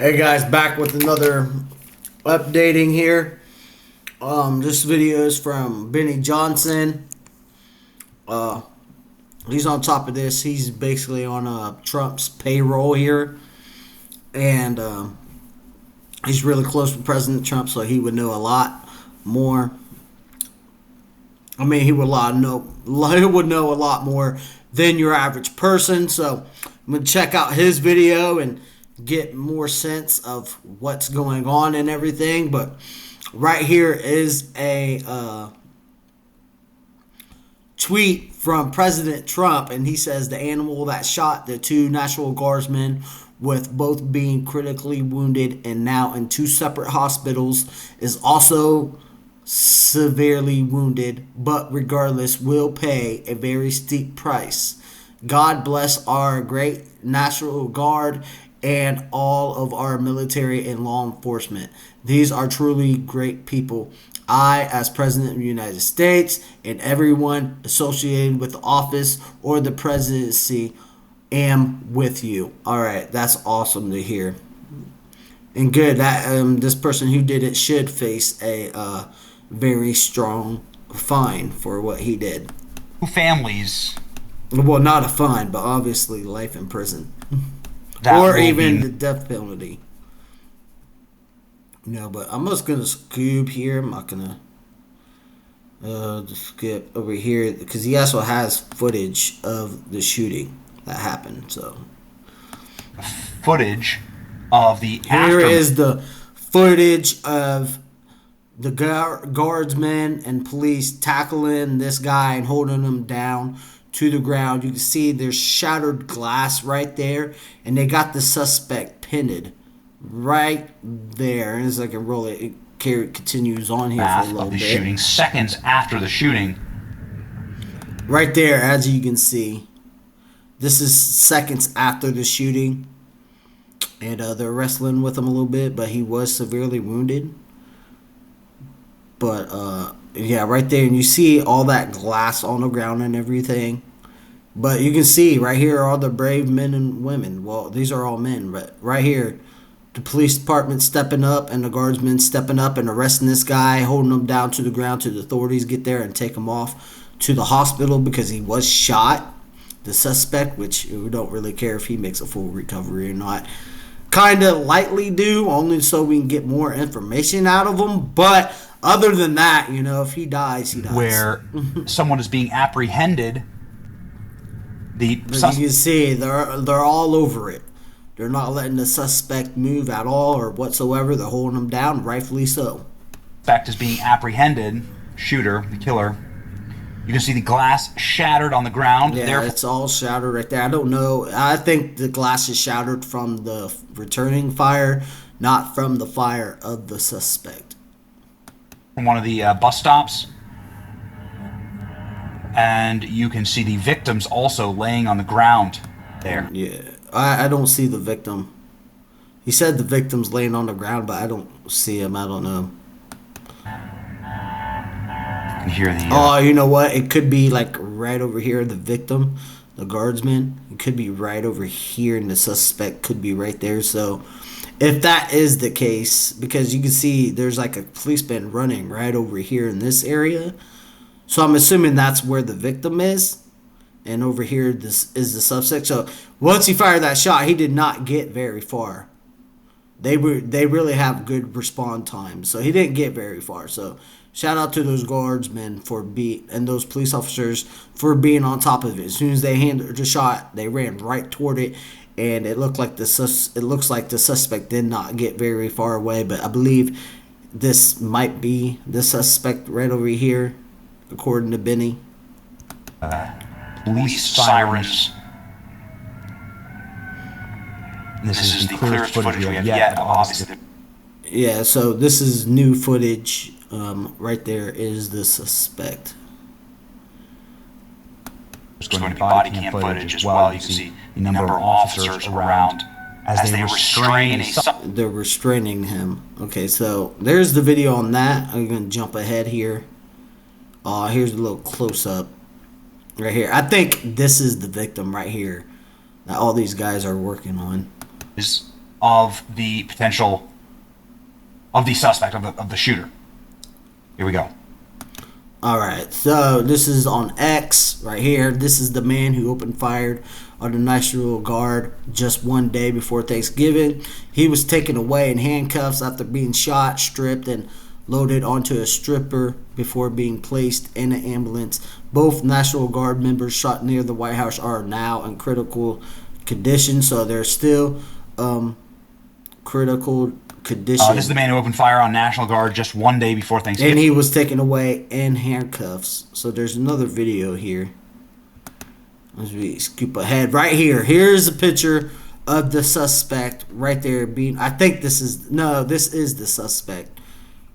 Hey guys, back with another updating here. This video is from Benny Johnson. Uh, he's on top of this. He's basically on Trump's payroll here, and he's really close with President Trump, so he would know a lot more. I mean, he would know a lot more than your average person. So I'm gonna check out his video and get more sense of what's going on and everything. But right here is a tweet from President Trump, and he says the animal that shot the two National Guardsmen, with both being critically wounded and now in two separate hospitals, is also severely wounded, but regardless will pay a very steep price. God bless our great National Guard and all of our military and law enforcement. These are truly great people. I, as President of the United States, and everyone associated with the office or the presidency, am with you. All right, that's awesome to hear. And good that this person who did it should face a very strong fine for what he did. Families. Well, not a fine, but obviously life in prison. Or even the death penalty. No, but I'm just going to scoop here. I'm not going to just skip over here, because he also has footage of the shooting that happened. So footage of the Here is the footage of the guardsmen and police tackling this guy and holding him down to the ground. You can see there's shattered glass right there, and they got the suspect pinned right there. And as I can roll it, continues on here for a little bit. Shooting, seconds after the shooting. Right there, as you can see, this is seconds after the shooting, and they're wrestling with him a little bit, but he was severely wounded. But yeah, right there, and you see all that glass on the ground and everything. But you can see right here are all the brave men and women. Well, these are all men, but right here, the police department stepping up and the guardsmen stepping up and arresting this guy, holding him down to the ground till the authorities get there and take him off to the hospital because he was shot. The suspect, which we don't really care if he makes a full recovery or not. Kind of lightly do, only so we can get more information out of him. But other than that, you know, if he dies, he dies. Where someone is being apprehended. You can see they're all over it. They're not letting the suspect move at all or whatsoever. They're holding him down, rightfully so. Suspect is being apprehended. Shooter, the killer. You can see the glass shattered on the ground. Yeah, it's all shattered right there. I don't know. I think the glass is shattered from the returning fire, not from the fire of the suspect. From one of the bus stops. And you can see the victims also laying on the ground there. Yeah, I don't see the victim. He said the victim's laying on the ground, but I don't see him. I don't know. You can hear the... Oh, you know what? It could be like right over here, the victim, the guardsman. It could be right over here, and the suspect could be right there. So if that is the case, because you can see there's like a policeman running right over here in this area. So I'm assuming that's where the victim is. And over here, this is the suspect. So once he fired that shot, he did not get very far. They really have good response time. So he didn't get very far. So shout out to those guardsmen and those police officers for being on top of it. As soon as they handed the shot, they ran right toward it. And it looks like the suspect did not get very far away. But I believe this might be the suspect right over here, according to Benny. Police sirens. This is the clearest footage we have yet, obviously. Yeah, so this is new footage. Right there is the suspect. There's going to be body cam footage as well. You can see the number of officers around as they restrain They're restraining him. Okay, so there's the video on that. I'm going to jump ahead here. Here's a little close-up right here. I think this is the victim right here that all these guys are working on. of the potential of the suspect, of the shooter. Here we go. All right, so this is on X right here. This is the man who opened fire on the National Guard just one day before Thanksgiving. He was taken away in handcuffs after being shot, stripped, and loaded onto a stripper before being placed in an ambulance. Both National Guard members shot near the White House are now in critical condition, so they're still critical condition. This is the man who opened fire on National Guard just one day before Thanksgiving. And he was taken away in handcuffs. So there's another video here. As we scoop ahead, right here. Here's a picture of the suspect right there being. I think this is the suspect,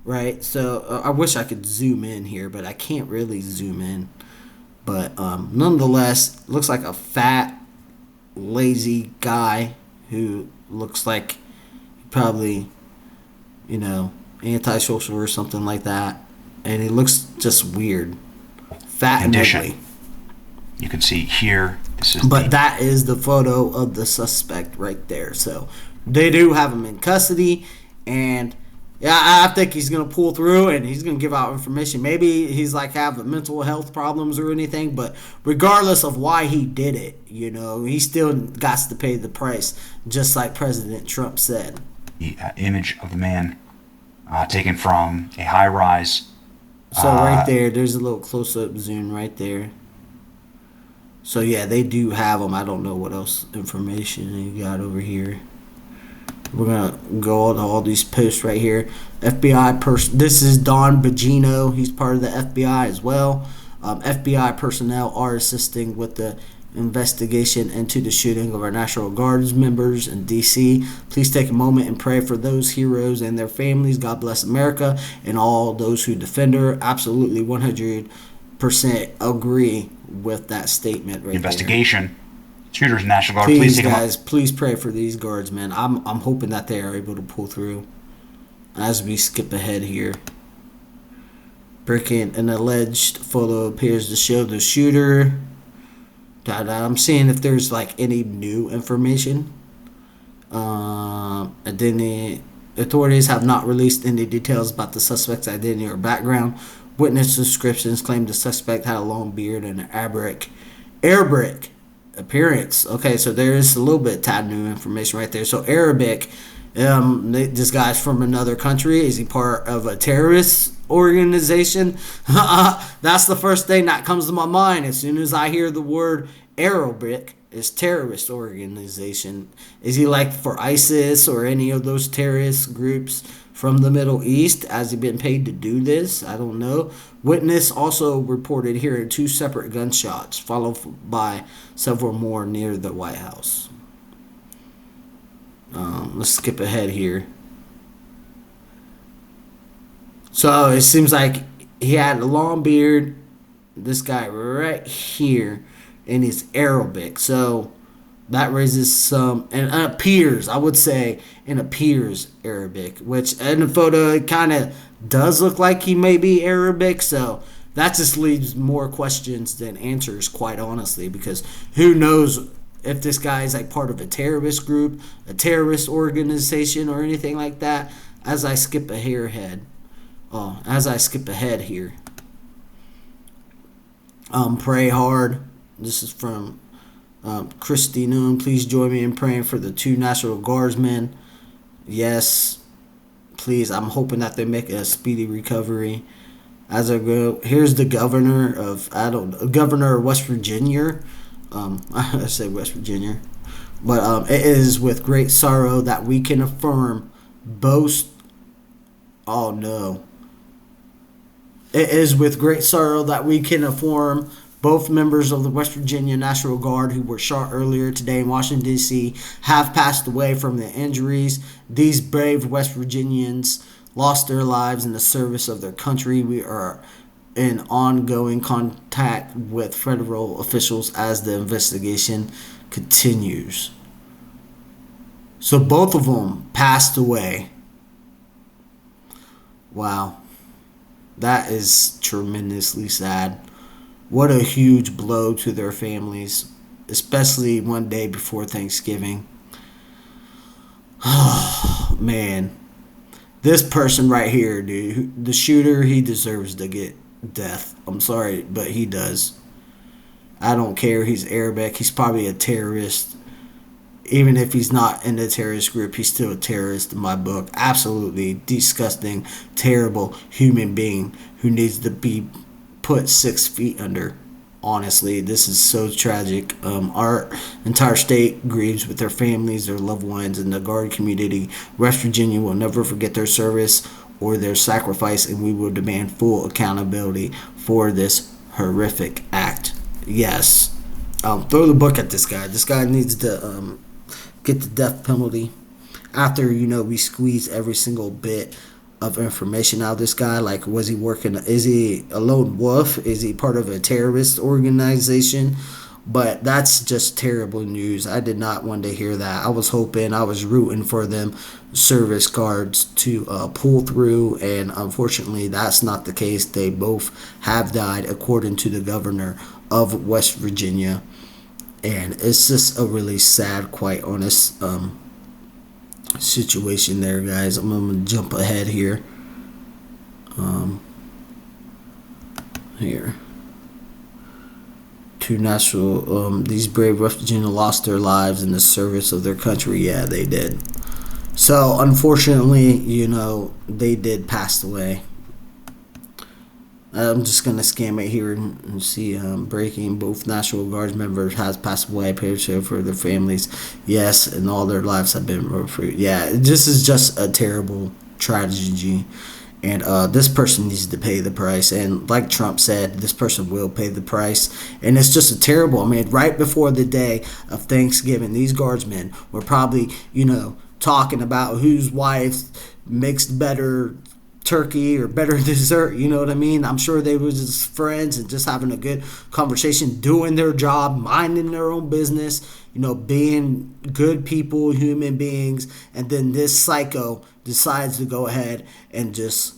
right? So I wish I could zoom in here, but I can't really zoom in. But nonetheless, looks like a fat, lazy guy who looks like probably, antisocial or something like that. And he looks just weird. Fat and ugly. You can see here, that is the photo of the suspect right there. So they do have him in custody, and yeah, I think he's gonna pull through and he's gonna give out information. Maybe he's like having mental health problems or anything, but regardless of why he did it, he still got to pay the price, just like President Trump said. The image of the man taken from a high-rise. So right there's a little close-up zoom right there. So yeah, they do have them. I don't know what else information they got over here. We're gonna go on to all these posts right here. FBI person. This is Don Bongino. He's part of the FBI as well. FBI personnel are assisting with the investigation into the shooting of our National Guards members in D.C. Please take a moment and pray for those heroes and their families. God bless America and all those who defend her. Absolutely, 100% agree with that statement right investigation. There. Shooters in National Guard. Please guys, please pray for these guardsmen. I'm hoping that they are able to pull through. As we skip ahead here. Breaking an alleged photo appears to show the shooter. I'm seeing if there's like any new information. And then the authorities have not released any details about the suspect's identity or background. Witness descriptions claim the suspect had a long beard and an Arabic appearance. Okay, so there is a little bit tad new information right there. So Arabic, this guy's from another country. Is he part of a terrorist organization? That's the first thing that comes to my mind as soon as I hear the word Arabic. Is terrorist organization. Is he like for ISIS or any of those terrorist groups from the Middle East? Has he been paid to do this? I don't know. Witness also reported hearing 2 separate gunshots, followed by several more near the White House. Let's skip ahead here. So it seems like he had a long beard. This guy right here, and he's Arabic. So that raises some, and appears, I would say, and appears Arabic, which in the photo it kind of does look like he may be Arabic. So that just leaves more questions than answers, quite honestly, because who knows if this guy is like part of a terrorist group, a terrorist organization, or anything like that. As I skip ahead here. Pray hard. This is from Christy Noon. Please join me in praying for the 2 National Guardsmen. Yes, please. I'm hoping that they make a speedy recovery. As I go, here's the governor of West Virginia. I say West Virginia, but it is with great sorrow that we can affirm both. Oh no. It is with great sorrow that we can inform both members of the West Virginia National Guard who were shot earlier today in Washington, D.C. have passed away from the injuries. These brave West Virginians lost their lives in the service of their country. We are in ongoing contact with federal officials as the investigation continues. So both of them passed away. Wow. That is tremendously sad. What a huge blow to their families, especially one day before Thanksgiving. man, this person right here, dude, the shooter, he deserves to get death. I'm sorry, but he does. I don't care. He's Arabic. He's probably a terrorist. Even if he's not in the terrorist group, he's still a terrorist in my book. Absolutely disgusting, terrible human being who needs to be put 6 feet under. Honestly, this is so tragic. Our entire state grieves with their families, their loved ones, and the Guard community. West Virginia will never forget their service or their sacrifice, and we will demand full accountability for this horrific act. Yes. Throw the book at this guy. This guy needs to get the death penalty. After, we squeeze every single bit of information out of this guy. Like, was he working? Is he a lone wolf? Is he part of a terrorist organization? But that's just terrible news. I did not want to hear that. I was rooting for them service guards to pull through, and unfortunately, that's not the case. They both have died, according to the governor of West Virginia. And it's just a really sad, quite honest situation there, guys. I'm going to jump ahead here. Here. Two natural, these brave West Virginia lost their lives in the service of their country. Yeah, they did. So, unfortunately, they did pass away. I'm just going to scan it here and see breaking. Both National Guard members has passed away. Prayers for their families. Yes, and all their lives have been free. Yeah, this is just a terrible tragedy. And this person needs to pay the price. And like Trump said, this person will pay the price. And it's just a terrible. I mean, right before the day of Thanksgiving, these guardsmen were probably, talking about whose wife makes better turkey or better dessert, you know what I mean? I'm sure they were just friends and just having a good conversation, doing their job, minding their own business, being good people, human beings. And then this psycho decides to go ahead and just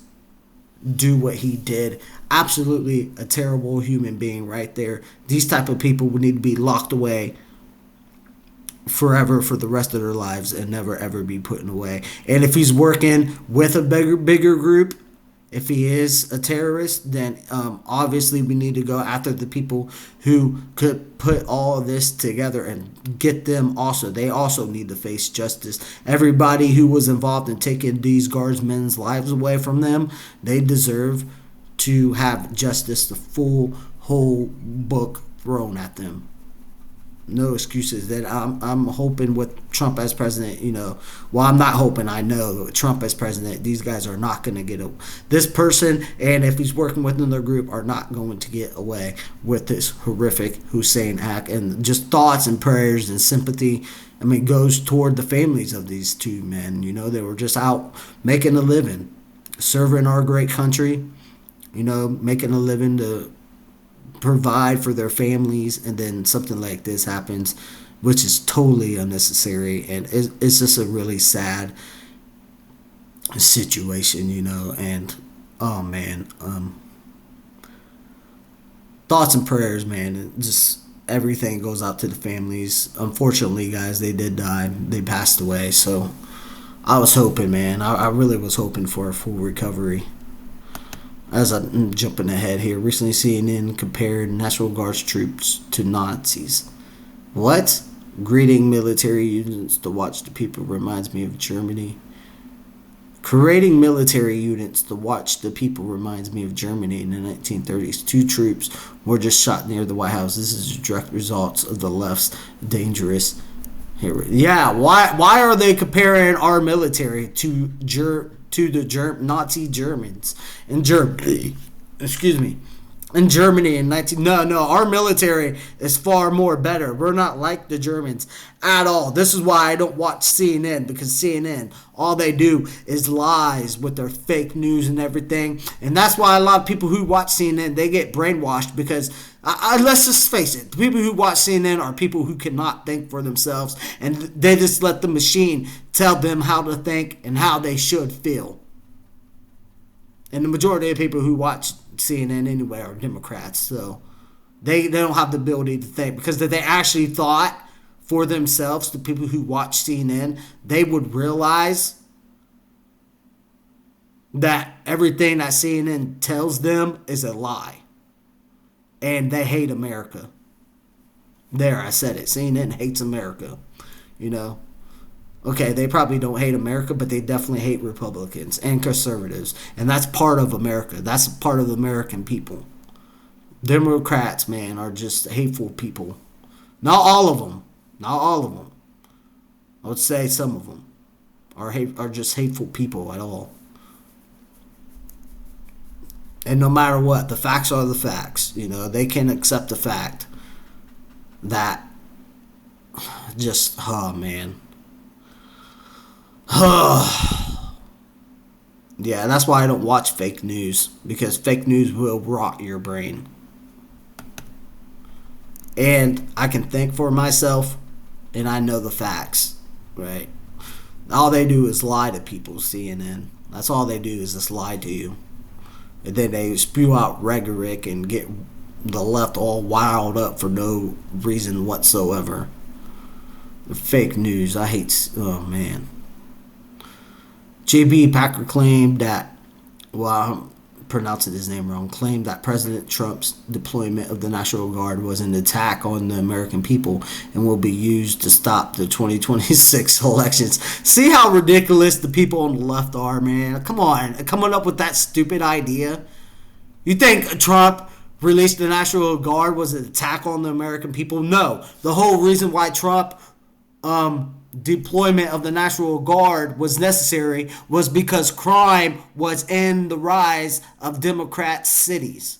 do what he did. Absolutely a terrible human being right there. These type of people would need to be locked away forever for the rest of their lives and never ever be put away. And if he's working with a bigger group, if he is a terrorist, then obviously we need to go after the people who could put all of this together and get them also. They also need to face justice. Everybody who was involved in taking these guardsmen's lives away from them, they deserve to have justice, the full whole book thrown at them. No excuses. That I'm hoping with Trump as president, well, I'm not hoping, I know Trump as president, these guys are not going to get this person, and if he's working with another group, are not going to get away with this horrific Hussein act. And just thoughts and prayers and sympathy, goes toward the families of these two men. They were just out making a living, serving our great country, making a living to provide for their families, and then something like this happens, which is totally unnecessary. And it's just a really sad situation, and oh man, thoughts and prayers, man. And just everything goes out to the families. Unfortunately, guys, they did die. They passed away. So I was hoping, man, I really was hoping for a full recovery. As I'm jumping ahead here, recently CNN compared National Guard's troops to Nazis. What? Greeting military units to watch the people reminds me of Germany. Creating military units to watch the people reminds me of Germany in the 1930s. 2 troops were just shot near the White House. This is a direct results of the left's dangerous. Yeah, why are they comparing our military to the Nazi Germans in Germany? Excuse me. In Germany in 19... No, our military is far more better. We're not like the Germans at all. This is why I don't watch CNN, because CNN, all they do is lies with their fake news and everything. And that's why a lot of people who watch CNN, they get brainwashed, because let's just face it, the people who watch CNN are people who cannot think for themselves, and they just let the machine tell them how to think and how they should feel. And the majority of people who watch CNN anyway are Democrats, so they don't have the ability to think, because if they actually thought for themselves, the people who watch CNN, they would realize that everything that CNN tells them is a lie. And they hate America. There, I said it. CNN hates America. You know? Okay, they probably don't hate America, but they definitely hate Republicans and conservatives. And that's part of America. That's part of the American people. Democrats, man, are just hateful people. Not all of them. Not all of them. I would say some of them are just hateful people at all. And no matter what, the facts are the facts. You know, they can accept the fact that just, oh, man. Yeah, that's why I don't watch fake news, because fake news will rot your brain. And I can think for myself, and I know the facts, right? All they do is lie to people, CNN. That's all they do is just lie to you. And then they spew out rhetoric and get the left all wild up for no reason whatsoever. The fake news, I hate, oh man. J.B. Packer claimed that, well, I'm pronouncing his name wrong, claimed that President Trump's deployment of the National Guard was an attack on the American people and will be used to stop the 2026 elections. See how ridiculous the people on the left are, man? Come on, coming up with that stupid idea. You think Trump released the National Guard was an attack on the American people? No. The whole reason why Trump deployment of the National Guard was necessary was because crime was in the rise of Democrat cities.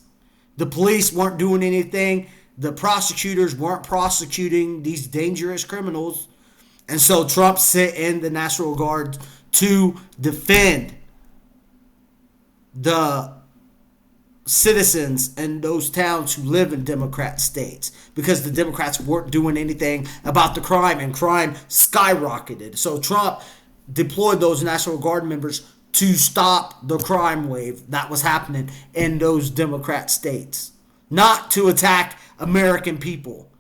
The police weren't doing anything. The prosecutors weren't prosecuting these dangerous criminals. And so Trump sent in the National Guard to defend the citizens in those towns who live in Democrat states, because the Democrats weren't doing anything about the crime, and crime skyrocketed. So Trump deployed those National Guard members to stop the crime wave that was happening in those Democrat states, not to attack American people.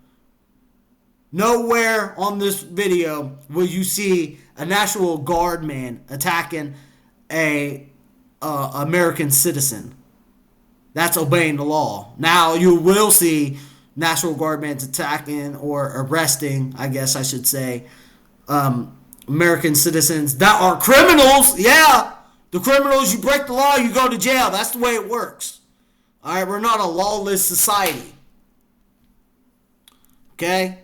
Nowhere on this video will you see a National Guard man attacking a American citizen. That's obeying the law. Now, you will see National Guardmen attacking or arresting, I guess I should say, American citizens that are criminals. Yeah, the criminals, you break the law, you go to jail. That's the way it works. All right, we're not a lawless society. Okay?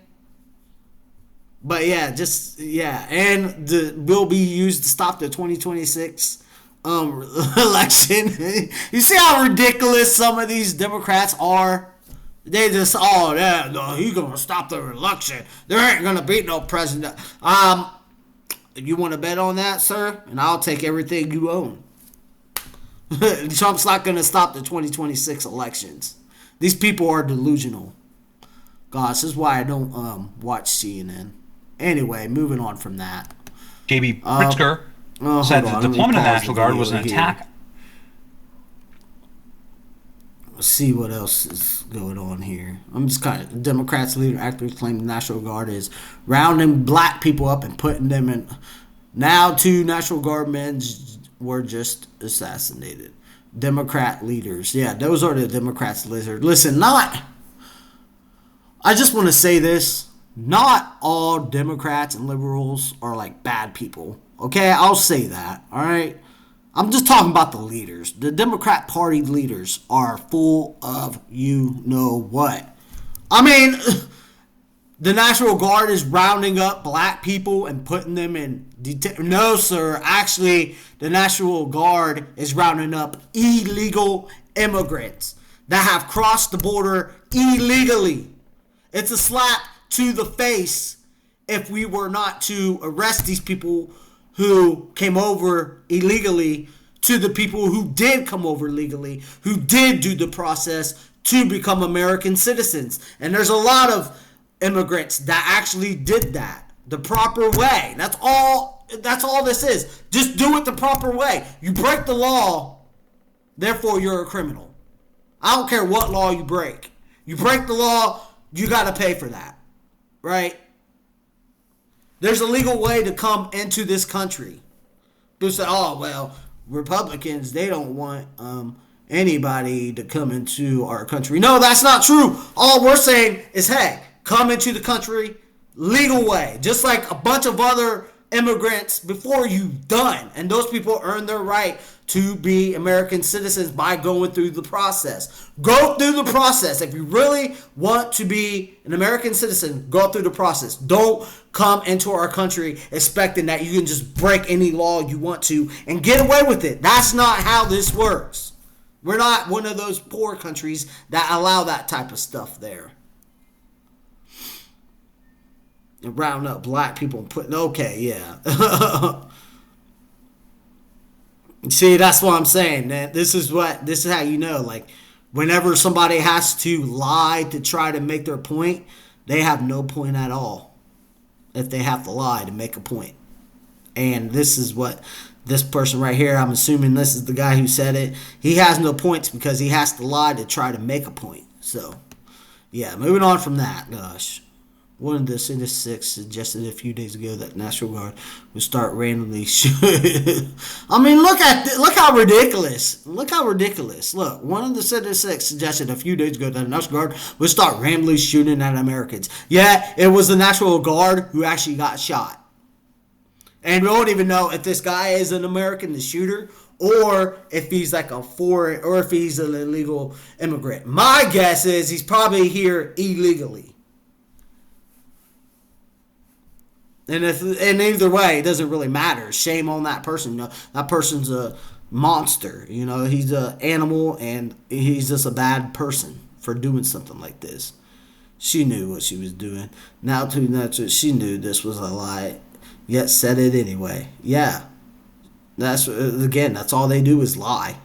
But yeah, and will be used to stop the 2026 election. You see how ridiculous some of these Democrats are? They just, oh yeah, no, he's gonna stop the election. There ain't gonna be no president. You want to bet on that, sir? And I'll take everything you own. Trump's not gonna stop the 2026 elections. These people are delusional. Gosh, this is why I don't watch CNN. Anyway, moving on from that. J.B. Pritzker said the deployment of the National Guard was an attack. Let's see what else is going on here. I'm just kind of, Democrats leader actively claimed the National Guard is rounding black people up and putting them in. Now 2 National Guard men were just assassinated. Democrat leaders. Yeah, those are the Democrats' lizard. Listen, I just want to say this. Not all Democrats and liberals are like bad people. Okay, I'll say that. All right. I'm just talking about the leaders. The Democrat Party leaders are full of you know what. I mean, the National Guard is rounding up black people and putting them in detention. No, sir. Actually, the National Guard is rounding up illegal immigrants that have crossed the border illegally. It's a slap to the face if we were not to arrest these people who came over illegally, to the people who did come over legally, who did do the process to become American citizens. And there's a lot of immigrants that actually did that the proper way. That's all this is. Just do it the proper way. You break the law, therefore you're a criminal. I don't care what law you break. You break the law, you got to pay for that. Right? There's a legal way to come into this country. People say, oh, well, Republicans, they don't want anybody to come into our country. No, that's not true. All we're saying is, hey, come into the country legal way, just like a bunch of other immigrants before you done. And those people earn their right to be American citizens by going through the process. Go through the process. If you really want to be an American citizen, go through the process. Don't come into our country expecting that you can just break any law you want to and get away with it. That's not how this works. We're not one of those poor countries that allow that type of stuff there. And round up black people and putting, okay, yeah. See, that's what I'm saying. This is how you know, like, whenever somebody has to lie to try to make their point, they have no point at all if they have to lie to make a point. And this is what this person right here, I'm assuming this is the guy who said it, he has no points because he has to lie to try to make a point. So, yeah, moving on from that, gosh. One of the Six suggested a few days ago that National Guard would start randomly shooting. I mean, look how ridiculous. Look how ridiculous. Look, one of the Six suggested a few days ago that the National Guard would start randomly shooting at Americans. Yeah, it was the National Guard who actually got shot. And we don't even know if this guy is an American, the shooter, or if he's like a foreign, or if he's an illegal immigrant. My guess is he's probably here illegally. And either way, it doesn't really matter. Shame on that person. You know, that person's a monster. You know, he's an animal, and he's just a bad person for doing something like this. She knew what she was doing. Now, she knew this was a lie, yet said it anyway. Yeah, that's all they do is lie.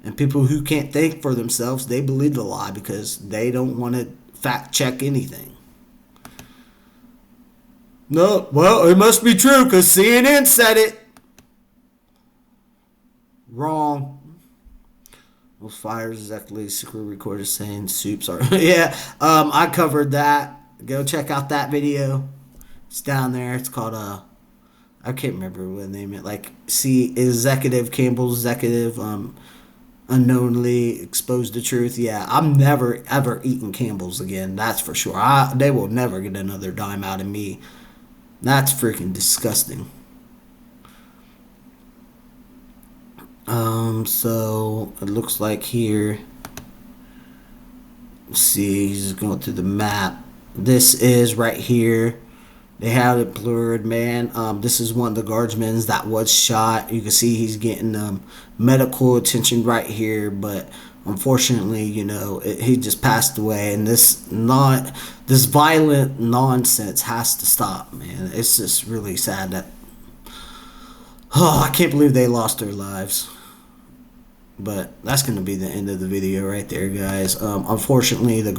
And people who can't think for themselves, they believe the lie because they don't want to fact check anything. No, well, it must be true because CNN said it. Wrong. Those fires exactly. Secret recorder saying soups are. Yeah, I covered that. Go check out that video. It's down there. It's called I can't remember what the name it. Like, see, Executive Campbell's Executive unknowingly exposed the truth. Yeah, I'm never ever eating Campbell's again. That's for sure. They will never get another dime out of me. That's freaking disgusting. So it looks like here. Let's see, he's just going through the map. This is right here. They have it blurred, man. This is one of the guardsmen that was shot. You can see he's getting medical attention right here, but unfortunately, you know, he just passed away, and this violent nonsense has to stop, man. It's just really sad that, I can't believe they lost their lives. But that's going to be the end of the video right there, guys. Unfortunately, the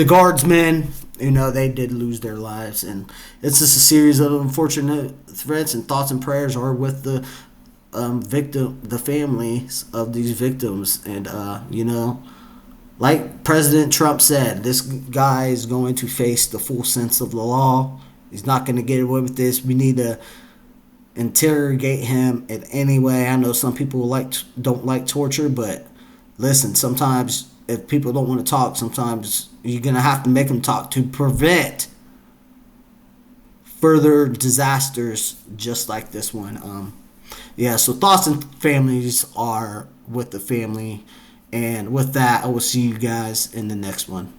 guardsmen, you know, they did lose their lives, and it's just a series of unfortunate threats, and thoughts and prayers are with the the families of these victims. And you know, like President Trump said, this guy is going to face the full sense of the law. He's not going to get away with this. We need to interrogate him in any way. I know some people don't like torture, but listen, sometimes if people don't want to talk, sometimes you're going to have to make them talk to prevent further disasters just like this one. Yeah, so thoughts and families are with the family. And with that, I will see you guys in the next one.